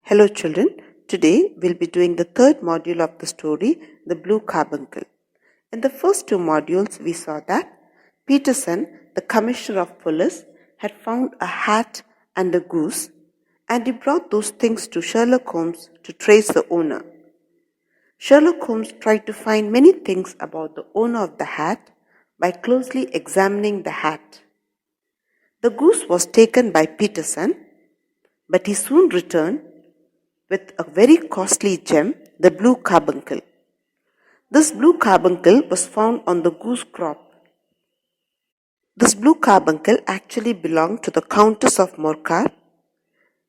Hello children, today we'll be doing the third module of the story, The Blue Carbuncle. In the first two modules we saw that Peterson, the Commissioner of Police, had found a hat and a goose and he brought those things to Sherlock Holmes to trace the owner. Sherlock Holmes tried to find many things about the owner of the hat by closely examining the hat. The goose was taken by Peterson, but he soon returned with a very costly gem, the blue carbuncle. This blue carbuncle was found on the goose crop. This blue carbuncle actually belonged to the Countess of Morcar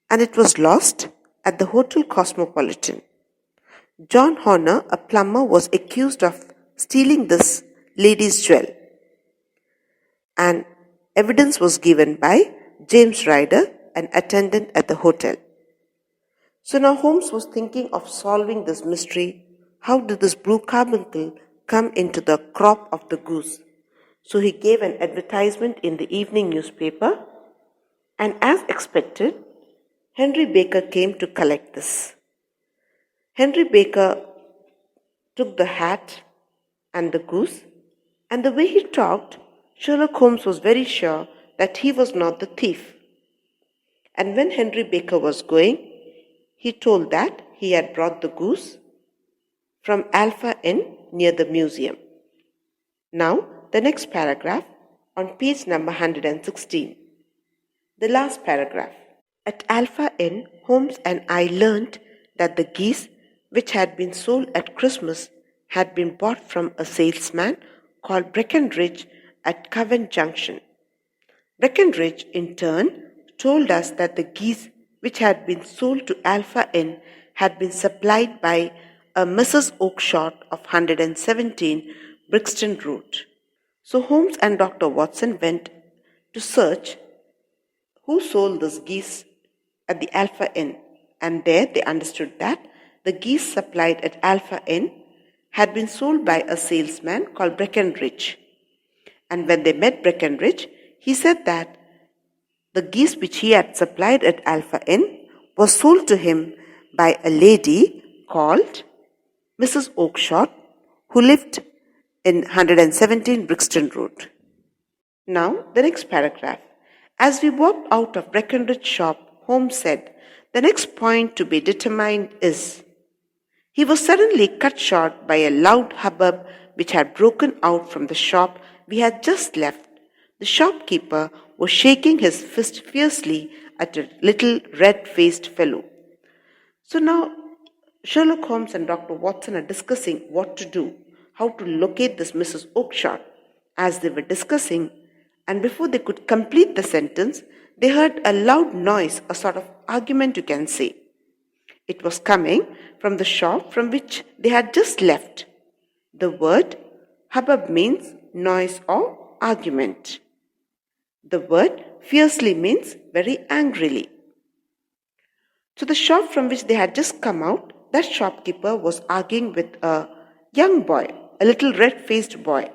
and it was lost at the Hotel Cosmopolitan. John Horner, a plumber, was accused of stealing this lady's jewel and evidence was given by James Ryder, an attendant at the hotel. So now Holmes was thinking of solving this mystery. How did this blue carbuncle come into the crop of the goose? So he gave an advertisement in the evening newspaper, and as expected, Henry Baker came to collect this. Henry Baker took the hat and the goose, and the way he talked, Sherlock Holmes was very sure that he was not the thief. And when Henry Baker was going, he told that he had brought the goose from Alpha Inn near the museum. Now, the next paragraph on page number 116. The last paragraph. At Alpha Inn, Holmes and I learnt that the geese which had been sold at Christmas had been bought from a salesman called Breckenridge at Covent Junction. Breckenridge, in turn, told us that the geese which had been sold to Alpha Inn had been supplied by a Mrs. Oakshott of 117 Brixton Road. So Holmes and Dr. Watson went to search who sold these geese at the Alpha Inn, and there they understood that the geese supplied at Alpha Inn had been sold by a salesman called Breckenridge. And when they met Breckenridge, he said that the geese which he had supplied at Alpha Inn was sold to him by a lady called Mrs. Oakshott, who lived in 117 Brixton Road. Now, the next paragraph. As we walked out of Breckenridge's shop, Holmes said, "The next point to be determined is..." He was suddenly cut short by a loud hubbub which had broken out from the shop we had just left. The shopkeeper was shaking his fist fiercely at a little red-faced fellow. So now Sherlock Holmes and Dr. Watson are discussing what to do, how to locate this Mrs. Oakshott. As they were discussing, and before they could complete the sentence, they heard a loud noise, a sort of argument you can say. It was coming from the shop from which they had just left. The word hubbub means noise or argument. The word fiercely means very angrily. So the shop from which they had just come out, that shopkeeper was arguing with a young boy, a little red-faced boy.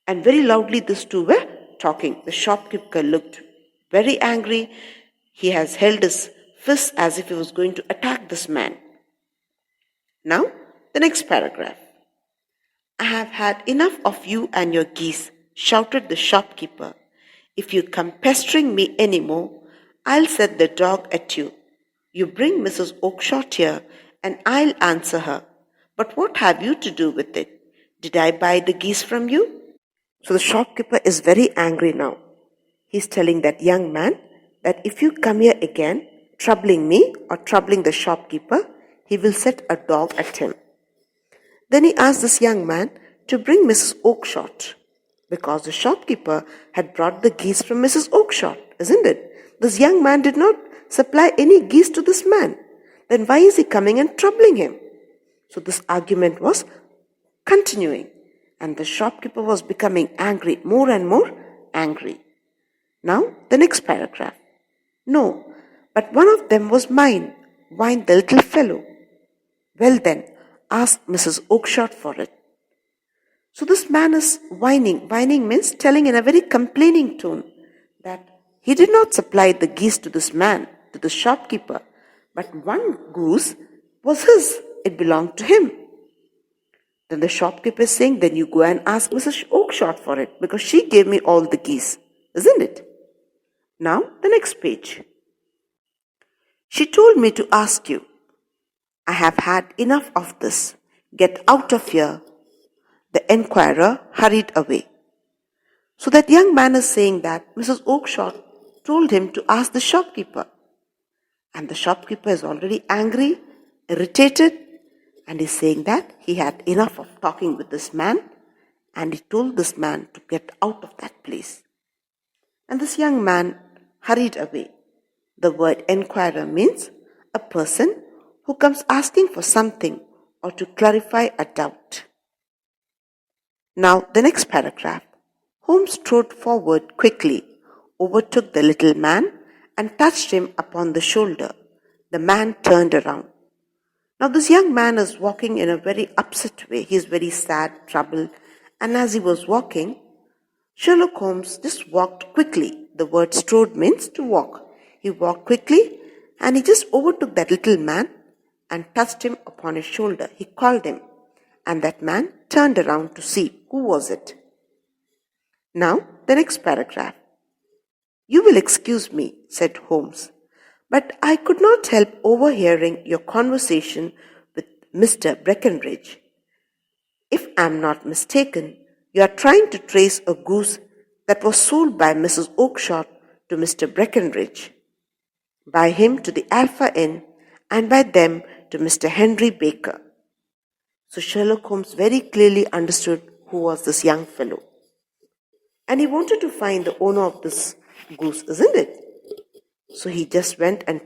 And very loudly these two were talking. The shopkeeper looked very angry. He has held his fist as if he was going to attack this man. Now, the next paragraph. "I have had enough of you and your geese," shouted the shopkeeper. "If you come pestering me any more, I'll set the dog at you. You bring Mrs. Oakshott here and I'll answer her. But what have you to do with it? Did I buy the geese from you?" So the shopkeeper is very angry now. He's telling that young man that if you come here again, troubling me or troubling the shopkeeper, he will set a dog at him. Then he asked this young man to bring Mrs. Oakshott, because the shopkeeper had brought the geese from Mrs. Oakshott, isn't it? This young man did not supply any geese to this man. Then why is he coming and troubling him? So this argument was continuing, and the shopkeeper was becoming angry, more and more angry. Now, the next paragraph. "No, but one of them was mine," whined the little fellow. "Well then, ask Mrs. Oakshott for it." So this man is whining. Whining means telling in a very complaining tone that he did not supply the geese to this man, to the shopkeeper, but one goose was his. It belonged to him. Then the shopkeeper is saying, then you go and ask Mrs. Oakshott for it, because she gave me all the geese, isn't it? Now, the next page. She told me to ask you. I have had enough of this. Get out of here. The enquirer hurried away. So that young man is saying that Mrs. Oakshott told him to ask the shopkeeper. And the shopkeeper is already angry, irritated, and is saying that he had enough of talking with this man, and he told this man to get out of that place. And this young man hurried away. The word enquirer means a person who comes asking for something or to clarify a doubt. Now the next paragraph. Holmes strode forward quickly, overtook the little man and touched him upon the shoulder. The man turned around. Now this young man is walking in a very upset way. He is very sad, troubled, and as he was walking, Sherlock Holmes just walked quickly. The word strode means to walk. He walked quickly and he just overtook that little man and touched him upon his shoulder. He called him, and that man turned around to see who was it. Now the next paragraph. You will excuse me, said Holmes, but I could not help overhearing your conversation with Mr. Breckenridge. If I am not mistaken, you are trying to trace a goose that was sold by Mrs. Oakshott to Mr. Breckenridge, by him to the Alpha Inn, and by them to Mr. Henry Baker. So Sherlock Holmes very clearly understood who was this young fellow. And he wanted to find the owner of this goose, isn't it? So he just went and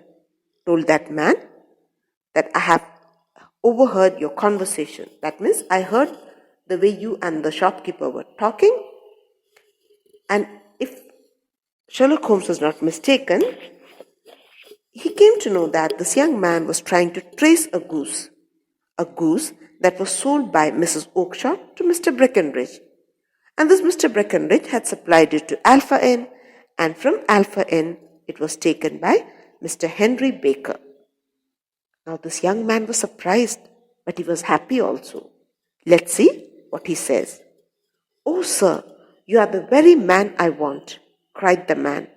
told that man that I have overheard your conversation. That means I heard the way you and the shopkeeper were talking. And if Sherlock Holmes was not mistaken, he came to know that this young man was trying to trace a goose that was sold by Mrs. Oakshott to Mr. Breckenridge. And this Mr. Breckenridge had supplied it to Alpha Inn, and from Alpha Inn it was taken by Mr. Henry Baker. Now this young man was surprised, but he was happy also. Let's see what he says. Oh, sir, you are the very man I want, cried the man.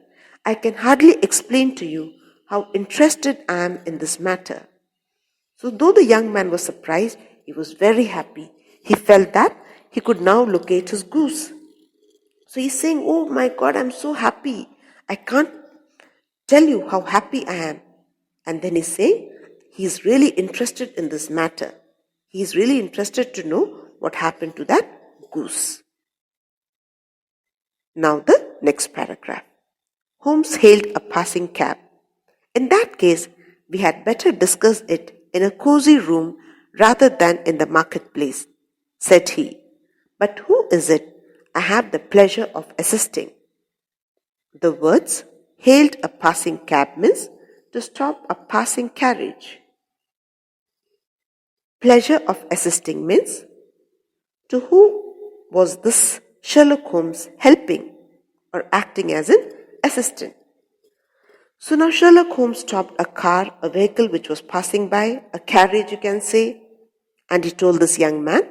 I can hardly explain to you how interested I am in this matter. So though the young man was surprised, he was very happy. He felt that he could now locate his goose. So he's saying, oh my God, I'm so happy. I can't tell you how happy I am. And then he's saying, he's really interested in this matter. He's really interested to know what happened to that goose. Now the next paragraph. Holmes hailed a passing cab. In that case, we had better discuss it in a cozy room rather than in the marketplace, said he. But who is it I have the pleasure of assisting? The words hailed a passing cab means to stop a passing carriage. Pleasure of assisting means to who was this Sherlock Holmes helping or acting as an assistant. So now Sherlock Holmes stopped a car, a vehicle which was passing by, a carriage you can say, and he told this young man,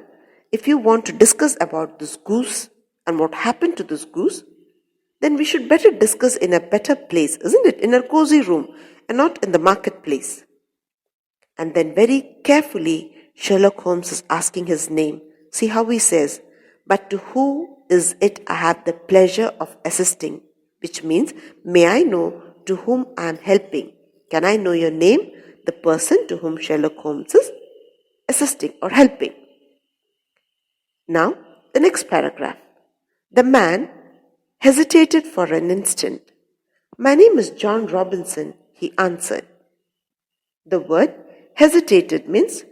if you want to discuss about this goose and what happened to this goose, then we should better discuss in a better place, isn't it? In a cozy room and not in the marketplace. And then very carefully, Sherlock Holmes is asking his name. See how he says, but to who is it I have the pleasure of assisting? Which means, may I know to whom I am helping? Can I know your name? The person to whom Sherlock Holmes is assisting or helping. Now, the next paragraph. The man hesitated for an instant. My name is John Robinson, he answered. The word hesitated means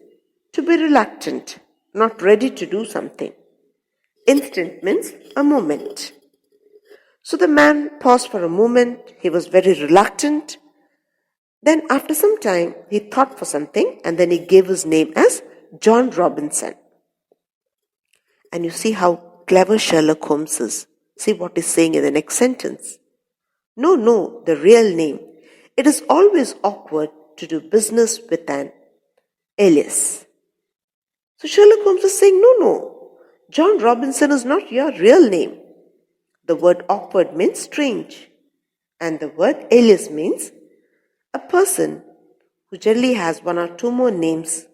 to be reluctant, not ready to do something. Instant means a moment. So the man paused for a moment. He was very reluctant. Then after some time, he thought for something and then he gave his name as John Robinson. And you see how clever Sherlock Holmes is. See what he's saying in the next sentence. No, the real name. It is always awkward to do business with an alias. So Sherlock Holmes is saying, no, John Robinson is not your real name. The word awkward means strange, and the word alias means a person who generally has one or two more names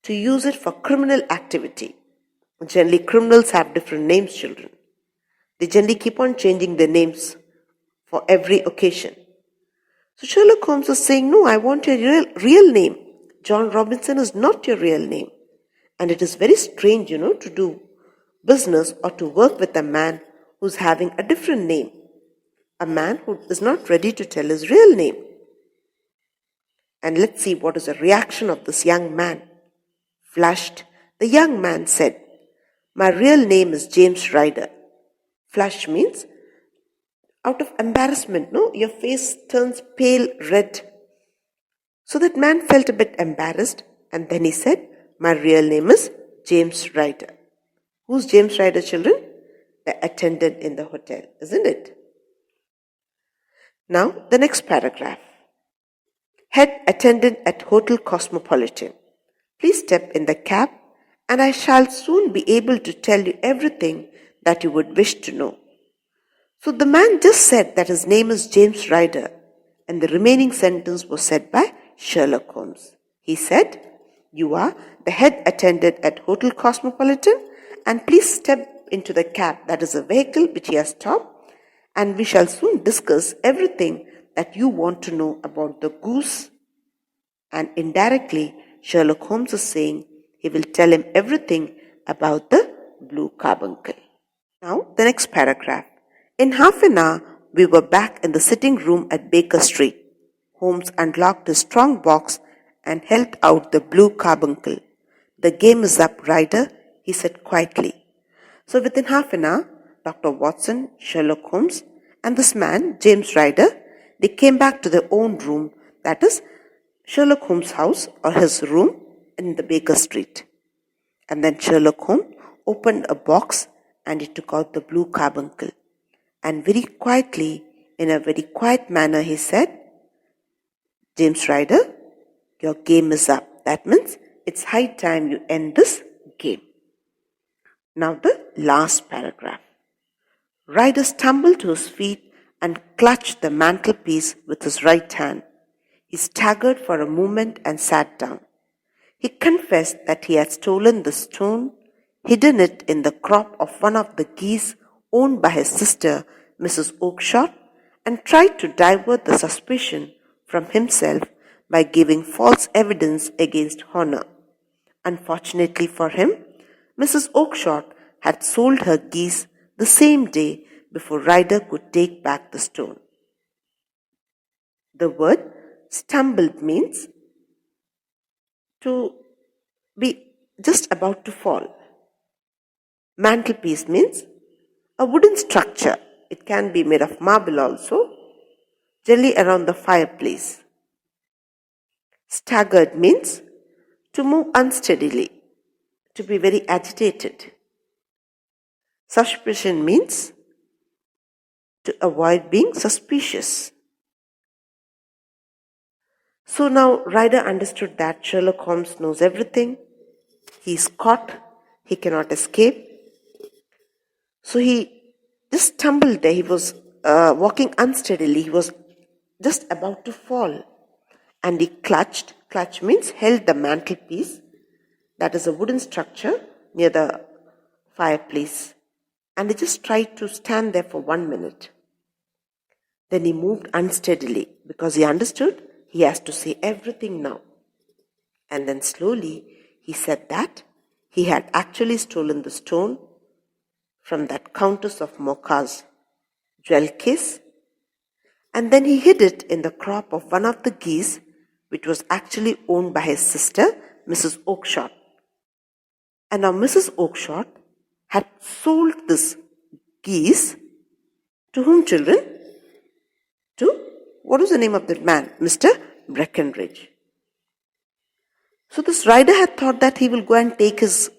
to use it for criminal activity. Generally, criminals have different names, children. They generally keep on changing their names for every occasion. So Sherlock Holmes is saying, no, I want your real name. John Robinson is not your real name. And it is very strange, to do business or to work with a man who's having a different name. A man who is not ready to tell his real name. And let's see what is the reaction of this young man. Flushed, the young man said, my real name is James Ryder. Flush means out of embarrassment, no? Your face turns pale red. So that man felt a bit embarrassed, and then he said, my real name is James Ryder. Who's James Ryder, children? The attendant in the hotel, isn't it? Now, the next paragraph. Head attendant at Hotel Cosmopolitan. Please step in the cab, and I shall soon be able to tell you everything that you would wish to know. So the man just said that his name is James Ryder, and the remaining sentence was said by Sherlock Holmes. He said, you are the head attendant at Hotel Cosmopolitan, and please step into the cab, that is a vehicle which he has stopped, and we shall soon discuss everything that you want to know about the goose. And indirectly, Sherlock Holmes is saying he will tell him everything about the blue carbuncle. Now, the next paragraph. In half an hour, we were back in the sitting room at Baker Street. Holmes unlocked his strong box and held out the blue carbuncle. The game is up, Ryder, he said quietly. So within half an hour, Dr. Watson, Sherlock Holmes, and this man, James Ryder, they came back to their own room, that is, Sherlock Holmes' house or his room in the Baker Street. And then Sherlock Holmes opened a box and he took out the blue carbuncle. And very quietly, in a very quiet manner, he said, James Ryder, your game is up. That means it's high time you end this game. Now the last paragraph. Ryder stumbled to his feet and clutched the mantelpiece with his right hand. He staggered for a moment and sat down. He confessed that he had stolen the stone, hidden it in the crop of one of the geese owned by his sister, Mrs. Oakshott, and tried to divert the suspicion from himself by giving false evidence against Honor. Unfortunately for him, Mrs. Oakshott had sold her geese the same day before Ryder could take back the stone. The word stumbled means to be just about to fall. Mantelpiece means a wooden structure. It can be made of marble also, generally around the fireplace. Staggered means to move unsteadily, to be very agitated. Suspicion means to avoid being suspicious. So now Ryder understood that Sherlock Holmes knows everything. He is caught. He cannot escape. So he just stumbled there. He was walking unsteadily. He was just about to fall. And he clutched. Clutch means held the mantelpiece. That is a wooden structure near the fireplace. And he just tried to stand there for 1 minute. Then he moved unsteadily because he understood he has to say everything now. And then slowly he said that he had actually stolen the stone from that Countess of Mocha's jewel case, and then he hid it in the crop of one of the geese, which was actually owned by his sister, Mrs. Oakshott. And now Mrs. Oakshott had sold this geese to whom, children? To, what was the name of that man? Mr. Breckenridge. So this Ryder had thought that he will go and take his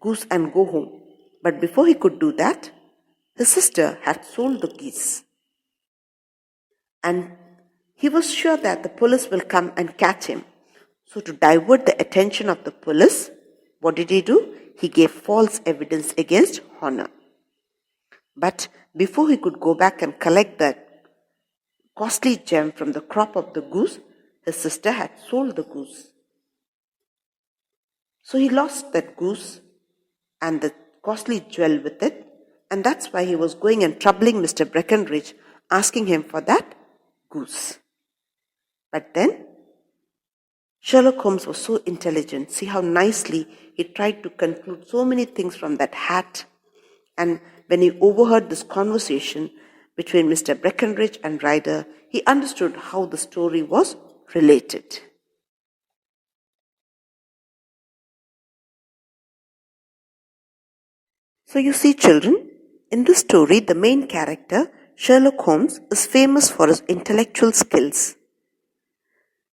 goose and go home. But before he could do that, his sister had sold the geese. And He was sure that the police will come and catch him. So to divert the attention of the police, what did he do? He gave false evidence against Honor. But before he could go back and collect that costly gem from the crop of the goose, his sister had sold the goose. So he lost that goose and the costly jewel with it, and that's why he was going and troubling Mr. Breckenridge, asking him for that goose. But then Sherlock Holmes was so intelligent. See how nicely he tried to conclude so many things from that hat. And when he overheard this conversation between Mr. Breckenridge and Ryder, he understood how the story was related. So you see, children, in this story, the main character, Sherlock Holmes, is famous for his intellectual skills.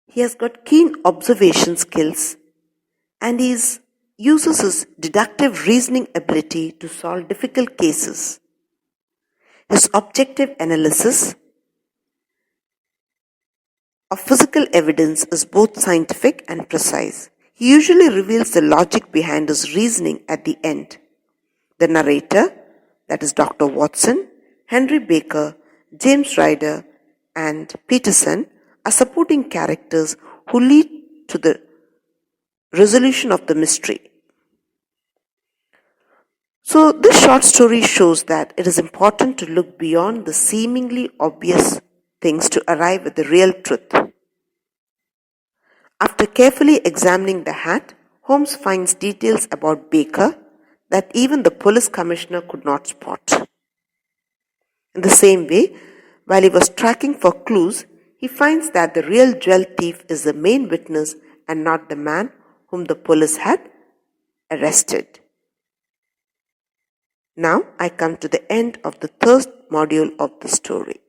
He has got keen observation skills, and he uses his deductive reasoning ability to solve difficult cases. His objective analysis of physical evidence is both scientific and precise. He usually reveals the logic behind his reasoning at the end. The narrator, that is Dr. Watson, Henry Baker, James Ryder, and Peterson, are supporting characters who lead to the resolution of the mystery. So this short story shows that it is important to look beyond the seemingly obvious things to arrive at the real truth. After carefully examining the hat, Holmes finds details about Baker that even the police commissioner could not spot. In the same way, while he was tracking for clues, he finds that the real jewel thief is the main witness and not the man whom the police had arrested. Now I come to the end of the third module of the story.